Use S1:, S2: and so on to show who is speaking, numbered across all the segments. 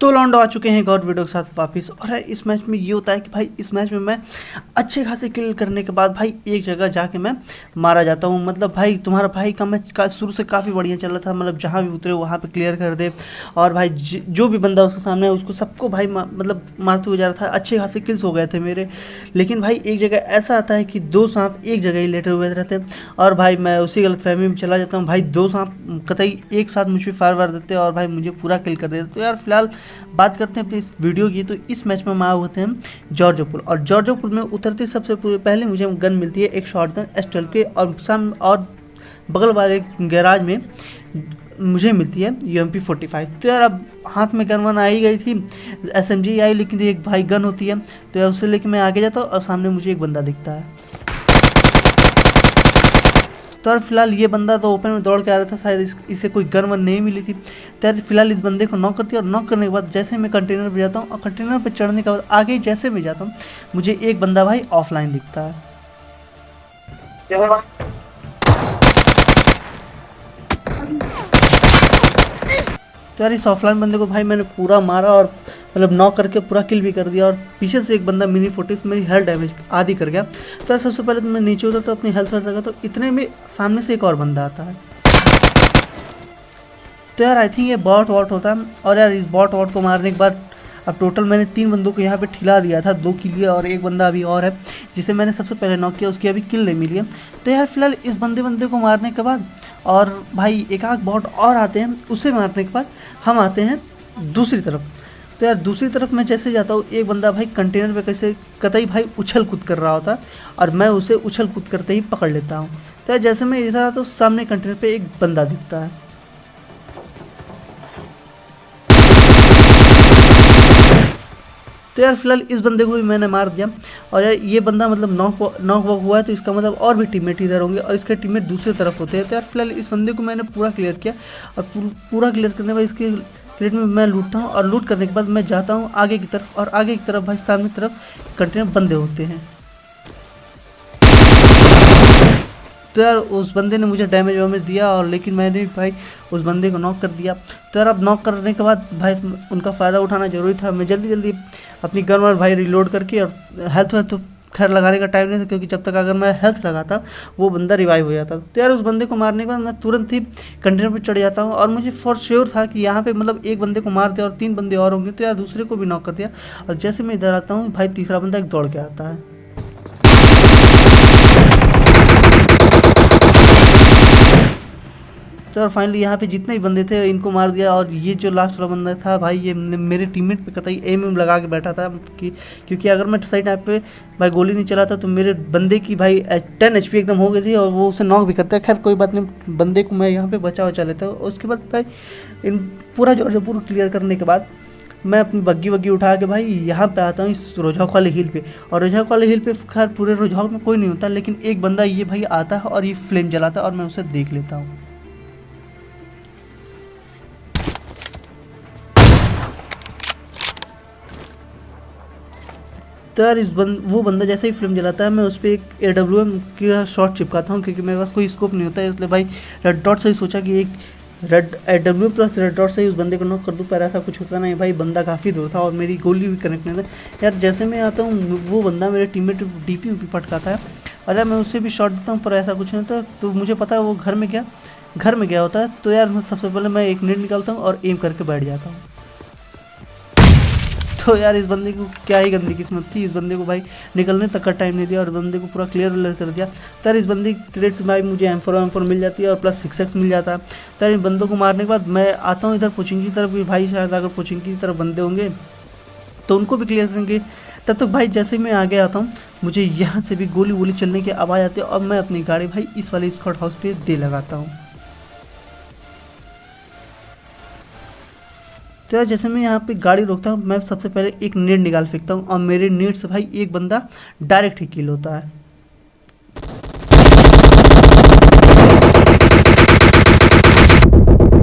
S1: तो लौंडो आ चुके हैं एक और वीडियो के साथ वापस। और है इस मैच में ये होता है कि भाई इस मैच में मैं अच्छे खासे किल करने के बाद भाई एक जगह जाके मैं मारा जाता हूँ। मतलब भाई तुम्हारा भाई का मैच शुरू से काफ़ी बढ़िया चल रहा था, मतलब जहाँ भी उतरे वहाँ पे क्लियर कर दे। और भाई जो भी बंदा उसके सामने है उसको सबको भाई मतलब मारते हुए जा रहा था, अच्छे खासे किल्स हो गए थे मेरे। लेकिन भाई एक जगह ऐसा आता है कि दो सांप एक जगह ही लेटे हुए रहते हैं और भाई मैं उसी गलतफहमी में चला जाता हूँ। भाई दो सांप कतई एक साथ मुझ पर फायर वार देते और भाई मुझे पूरा किल कर देते। तो यार फिलहाल बात करते हैं अपनी इस वीडियो की। तो इस मैच में हम आए होते हैं जॉर्जो पुल, और जॉर्जो पुल में उतरते सबसे पहले मुझे गन मिलती है एक शॉटगन S12 के, और बगल वाले गैराज में मुझे मिलती है UMP45। तो यार अब हाथ में गन वन आ ही गई थी, SMG आई, लेकिन एक भाई गन होती है तो यार उससे लेके मैं आगे जाता हूँ और सामने मुझे एक बंदा दिखता है। तो यार फिलहाल ये बंदा तो ओपन में दौड़ के आ रहा था, शायद इसे कोई गन वन नहीं मिली थी। तो यार फिलहाल इस बंदे को नॉक करती है और नॉक करने के बाद जैसे मैं कंटेनर पे जाता हूँ और कंटेनर पे चढ़ने के बाद आगे जैसे मैं जाता हूँ मुझे एक बंदा भाई ऑफलाइन दिखता है। तो यार इस ऑफलाइन बंदे को भाई मैंने पूरा मारा और मतलब नॉक करके पूरा किल भी कर दिया। और पीछे से एक बंदा मिनी 40 मेरी हेल्थ डैमेज आधी कर गया। तो यार सबसे पहले तो मैं नीचे उतरा तो अपनी हेल्थ लगा, तो इतने में सामने से एक और बंदा आता है। तो यार आई थिंक ये बॉट वॉट होता है। और यार इस बॉट वॉट को मारने के बाद अब टोटल मैंने 3 बंदों को यहाँ पे ठिला दिया था, 2 किल लिया और एक बंदा अभी और है जिसे मैंने सबसे पहले नॉक किया, उसकी अभी किल नहीं मिली है। तो यार फिलहाल इस बंदे को मारने के बाद और भाई एक आध बॉट और आते हैं, उसे मारने के बाद हम आते हैं दूसरी तरफ। तो यार दूसरी तरफ मैं जैसे जाता हूँ एक बंदा भाई कंटेनर पे कैसे कतई भाई उछल कूद कर रहा होता और मैं उसे उछल कूद करते ही पकड़ लेता हूँ। तो यार जैसे मैं इधर आता हूँ सामने कंटेनर पे एक बंदा दिखता है। तो यार फिलहाल इस बंदे को भी मैंने मार दिया। और यार ये बंदा मतलब नॉक वॉक हुआ है, तो इसका मतलब और भी टीममेट इधर होंगे और इसके टीममेट दूसरी तरफ होते हैं। तो यार फिलहाल इस बंदे को मैंने पूरा क्लियर किया और पूरा क्लियर करने के बाद इसके क्रेट में मैं लूटता हूँ और लूट करने के बाद मैं जाता हूँ आगे की तरफ, और आगे की तरफ भाई सामने की तरफ कंटेनर बंदे होते हैं। तो यार उस बंदे ने मुझे डैमेज वैमेज दिया और लेकिन मैंने भाई उस बंदे को नॉक कर दिया। तो यार अब नॉक करने के बाद भाई उनका फ़ायदा उठाना ज़रूरी था। मैं जल्दी अपनी गन वर भाई रिलोड करके, और हेल्थ वेल्थ तो खैर लगाने का टाइम नहीं था क्योंकि जब तक अगर मैं हेल्थ लगाता वो बंदा रिवाइव हो जाता। तो यार उस बंदे को मारने के बाद मैं तुरंत ही कंटेनर पर चढ़ जाता हूँ और मुझे फॉर श्योर था कि यहाँ पे मतलब एक बंदे को मार दिया और 3 बंदे और होंगे। तो यार दूसरे को भी नॉक कर दिया और जैसे मैं इधर आता हूँ भाई तीसरा बंदा एक दौड़ के आता है। तो और फाइनली यहाँ पे जितने भी बंदे थे इनको मार दिया। और ये जो लास्ट वाला बंदा था भाई ये मेरे टीममेट पे कतई एम लगा के बैठा था क्योंकि अगर मैं सही टाइम पे भाई गोली नहीं चलाता तो मेरे बंदे की भाई 10 HP एकदम हो गई थी और वो उसे नॉक भी करता है। खैर कोई बात नहीं, बंदे को मैं यहाँ पे बचा लेता हूँ। उसके बाद भाई इन पूरा जो पूरा क्लियर करने के बाद मैं अपनी बग्गी वग्गी उठा के भाई यहाँ पे आता हूँ इस रोजहक वाले हिल पे। और रोजहक वाले हिल पे खैर पूरे रोजहक में कोई नहीं होता, लेकिन एक बंदा ये भाई आता है और ये फ्लेम जलाता है और मैं उसे देख लेता हूँ। तो यार वो बंदा जैसे ही फिल्म जलाता है मैं उस पर एक AWM का शॉट चिपकाता हूँ क्योंकि मेरे पास कोई स्कोप नहीं होता है। इसलिए भाई रेड डॉट से ही सोचा कि एक red AWM plus red dot से ही उस बंदे को नॉक कर दूँ, पर ऐसा कुछ होता नहीं भाई, बंदा काफ़ी दूर था और मेरी गोली भी कनेक्ट नहीं था। यार जैसे मैं आता हूँ वो बंदा मेरे टीममेट DP UP पटकाता है और यार मैं उससे भी शॉट देता हूँ पर ऐसा कुछ नहीं होता। तो मुझे पता है वो घर में गया होता है। तो यार सबसे पहले मैं एक नेट निकालता हूँ और एम करके बैठ जाता हूँ। तो यार इस बंदे को क्या ही गंदी किस्मत थी, इस बंदे को भाई निकलने तक का टाइम नहीं दिया और बंदे को पूरा क्लियर कर दिया। तो यार इस बंदे की क्रेड से भाई मुझे M4 मिल जाती है और प्लस 6x मिल जाता है। तो यार इन बंदों को मारने के बाद मैं आता हूँ इधर कोचिंग की तरफ भी। भाई शायद अगर कोचिंग की तरफ बंदे होंगे तो उनको भी क्लियर करेंगे। तब तक भाई जैसे ही मैं आगे आता हूँ मुझे यहाँ से भी गोली वोली चलने की आवाज़ आती है और मैं अपनी गाड़ी भाई इस वाले स्कॉट हाउस पर दे लगाता हूँ। तो यार जैसे मैं यहाँ पे गाड़ी रोकता हूँ मैं सबसे पहले एक नेट निकाल फेंकता हूँ और मेरे नेट से भाई एक बंदा डायरेक्ट ही किल होता है।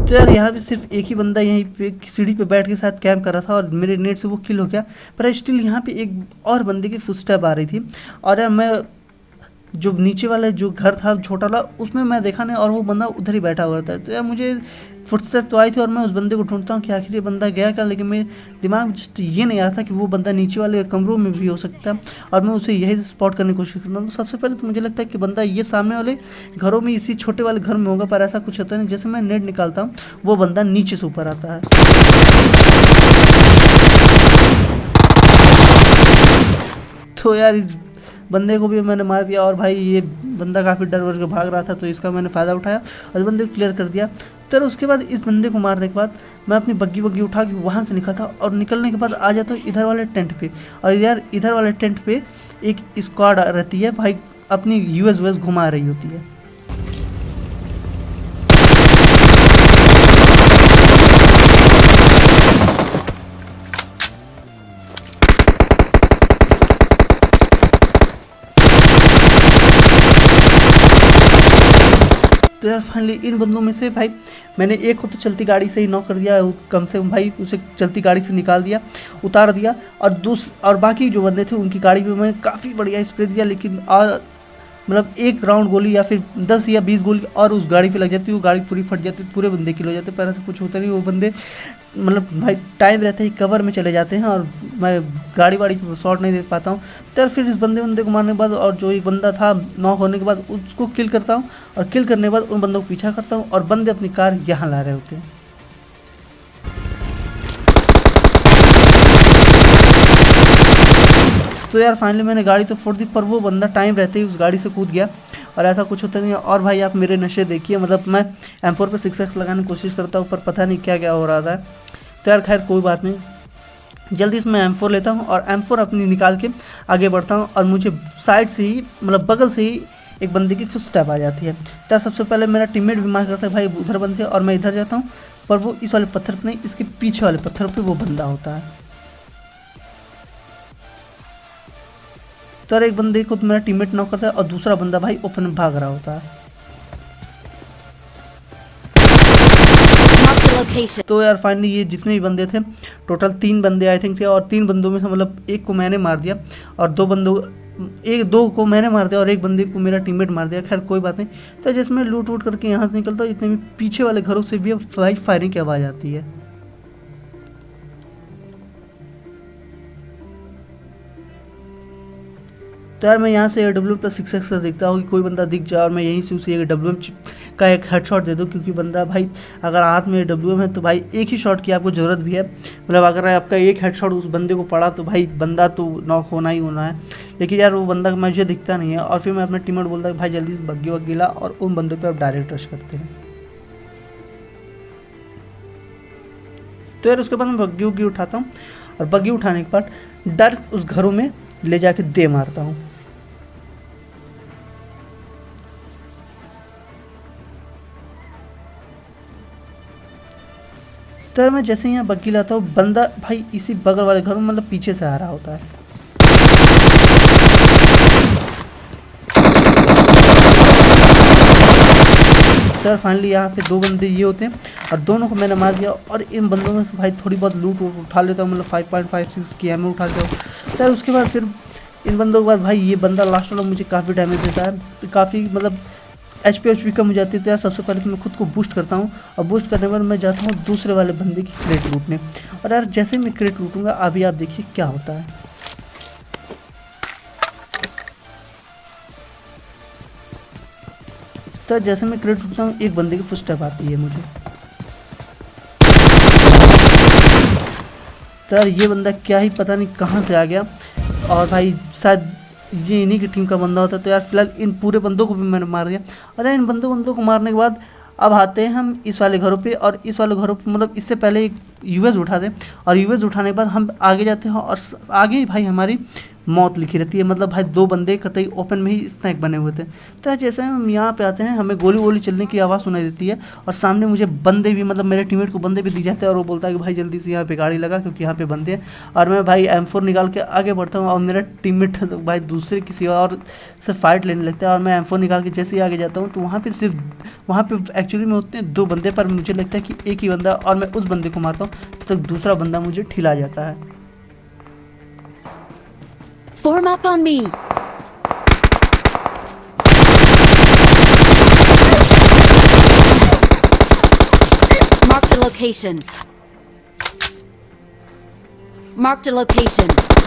S1: तो यार यहाँ पे सिर्फ एक ही बंदा यहीं पे सीढ़ी पे बैठ के साथ कैंप कर रहा था और मेरे नेट से वो किल हो गया। पर स्टिल यहाँ पे एक और बंदे की फुटस्टेप आ रही थी और यार मैं जो नीचे वाला जो घर था छोटा वाला, उसमें मैं देखा नहीं और वो बंदा उधर ही बैठा हुआ था। तो यार मुझे फुटस्टेप तो आई थी और मैं उस बंदे को ढूंढता हूँ कि आखिर ये बंदा गया क्या, लेकिन मेरे दिमाग में जस्ट ये नहीं आ रहा था कि वो बंदा नीचे वाले कमरों में भी हो सकता है और मैं उसे यही स्पॉट करने की कोशिश करता हूँ। तो सबसे पहले तो मुझे लगता है कि बंदा ये सामने वाले घरों में, इसी छोटे वाले घर में होगा, पर ऐसा कुछ होता नहीं। जैसे मैं नेट निकालता हूँ वो बंदा नीचे से ऊपर आता है। तो यार इस बंदे को भी मैंने मार दिया और भाई ये बंदा काफ़ी डर वर के भाग रहा था, तो इसका मैंने फ़ायदा उठाया और इस बंदे को क्लियर कर दिया। तो उसके बाद इस बंदे को मारने के बाद मैं अपनी बग्गी वग्गी उठा के वहाँ से निकलता और निकलने के बाद आ जाता हूँ इधर वाले टेंट पे। और यार इधर वाले टेंट पे एक स्क्वाड रहती है भाई, अपनी यूएस वूएस घुमा रही होती है। तो यार फाइनली इन बंदों में से भाई मैंने एक को तो चलती गाड़ी से ही नॉक कर दिया, कम से कम भाई उसे चलती गाड़ी से निकाल दिया, उतार दिया। और बाकी जो बंदे थे उनकी गाड़ी पे मैंने काफ़ी बढ़िया स्प्रे दिया, लेकिन और मतलब एक राउंड गोली या फिर 10 या 20 गोली और उस गाड़ी पे लग जाती, वो गाड़ी पूरी फट जाती, पूरे बंदे किल हो जाते। पर ऐसा कुछ होता नहीं, वो बंदे मतलब भाई टाइम रहते ही कवर में चले जाते हैं और मैं गाड़ी वाड़ी पे शॉट नहीं दे पाता हूँ। तो फिर इस बंदे को मारने के बाद और जो एक बंदा था नॉक होने के बाद उसको किल करता हूँ और किल करने के बाद उन बंदों को पीछा करता हूँ और बंदे अपनी कार यहाँ ला रहे होते हैं। तो यार फाइनली मैंने गाड़ी तो फोड़ दी, पर वो बंदा टाइम रहते ही उस गाड़ी से कूद गया और ऐसा कुछ होता नहीं है। और भाई आप मेरे नशे देखिए, मतलब मैं M4 पे 6x लगाने की कोशिश करता हूँ पर पता नहीं क्या क्या हो रहा था। तो यार खैर कोई बात नहीं, जल्दी से मैं M4 लेता हूँ और M4 अपनी निकाल के आगे बढ़ता हूँ और मुझे साइड से ही मतलब बगल से ही एक बंदे की फुटस्टेप आ जाती है। तो सबसे पहले मेरा टीममेट भी मार करता है भाई उधर बंदे, और मैं इधर जाता हूँ, पर वो इस वाले पत्थर पर नहीं, इसके पीछे वाले पत्थर पर वो बंदा होता है। तो यार एक बंदे को तो मेरा टीममेट नॉक करता है और दूसरा बंदा भाई ओपन में भाग रहा होता है। तो यार फाइनली ये जितने भी बंदे थे, टोटल 3 बंदे आई थिंक थे, और 3 बंदों में से मतलब एक को मैंने मार दिया और 2 को मैंने मार दिया और एक बंदे को मेरा टीममेट मार दिया। खैर कोई बात नहीं। तो जैसे मैं लूट वूट करके यहाँ से निकलता हूँ, इतने में पीछे वाले घरों से भी भाई फायरिंग की आवाज़ आती है। तो यार मैं यहाँ से AWM+6x से देखता हूँ कि कोई बंदा दिख जाए और मैं यहीं से उसे AWM का एक हेडशॉट दे दूँ, क्योंकि बंदा भाई अगर हाथ में AWM है तो भाई एक ही शॉट की आपको ज़रूरत भी है। मतलब अगर आपका एक हेडशॉट उस बंदे को पड़ा तो भाई बंदा तो नॉक होना ही होना है। लेकिन यार वो बंदा मुझे दिखता नहीं है और फिर मैं अपने टीममेट बोलता हूँ भाई जल्दी से बग्गी वग्गी ला और उन बंदों पर आप डायरेक्ट रश करते हैं। तो यार उसके बाद मैं बग्गी वग्गी उठाता हूँ और बग्गी उठाने के बाद डायरेक्ट उस घरों में ले जाके दे मारता हूँ। तो यार मैं जैसे ही यहाँ बग्गी लाता हूँ, बंदा भाई इसी बगल वाले घर में मतलब पीछे से आ रहा होता है। तो यार फाइनली यहाँ पे 2 बंदे ये होते हैं और दोनों को मैंने मार दिया और इन बंदों में से भाई थोड़ी बहुत लूट उठा लेता हूँ, मतलब 5.56 की एमओ उठा लेता हूँ। तो यार उसके बाद फिर इन बंदों के बाद भाई ये बंदा लास्ट वाला मुझे काफ़ी डैमेज देता है, काफ़ी मतलब HP कम हो जाती है। तो यार सबसे पहले तो मैं खुद को बूस्ट करता हूँ और बूस्ट करने के बाद मैं जाता हूँ दूसरे वाले बंदे की क्रेट लूटने। और यार जैसे मैं क्रेट लूटूंगा अभी आप देखिए क्या होता है। तो जैसे मैं क्रेट लूटता हूँ एक बंदे की फुटस्टेप आती है मुझे। तो यार ये बंदा क्या ही पता नहीं कहाँ से आ गया और भाई शायद ये इन्हीं की टीम का बंदा होता है। तो यार फिलहाल इन पूरे बंदों को भी मैंने मार दिया। और यार इन बंदों को मारने के बाद अब आते हैं हम इस वाले घरों पे, और इस वाले घरों पे मतलब इससे पहले एक यूएस उठा दें और यूएस उठाने के बाद हम आगे जाते हैं और आगे भाई हमारी मौत लिखी रहती है। मतलब भाई 2 बंदे कतई ओपन में ही स्नैक बने हुए थे। तो जैसे हम यहाँ पे आते हैं हमें गोली वोली चलने की आवाज़ सुनाई देती है और सामने मुझे बंदे भी मतलब मेरे टीममेट को बंदे भी दिख जाते हैं और वो बोलता है कि भाई जल्दी से यहाँ पे गाड़ी लगा क्योंकि यहाँ पे बंदे हैं। और मैं भाई M4 निकाल के आगे बढ़ता हूँ और मेरा टीममेट भाई दूसरे किसी और से फाइट लेने लगता है और मैं M4 निकाल के जैसे ही आगे जाता हूँ तो वहाँ पे एक्चुअली में होते हैं 2 बंदे, पर मुझे लगता है कि एक ही बंदा और मैं उस बंदे को मारता हूँ तो दूसरा बंदा मुझे ठिला जाता है।
S2: Form up on me. location. Marked a location.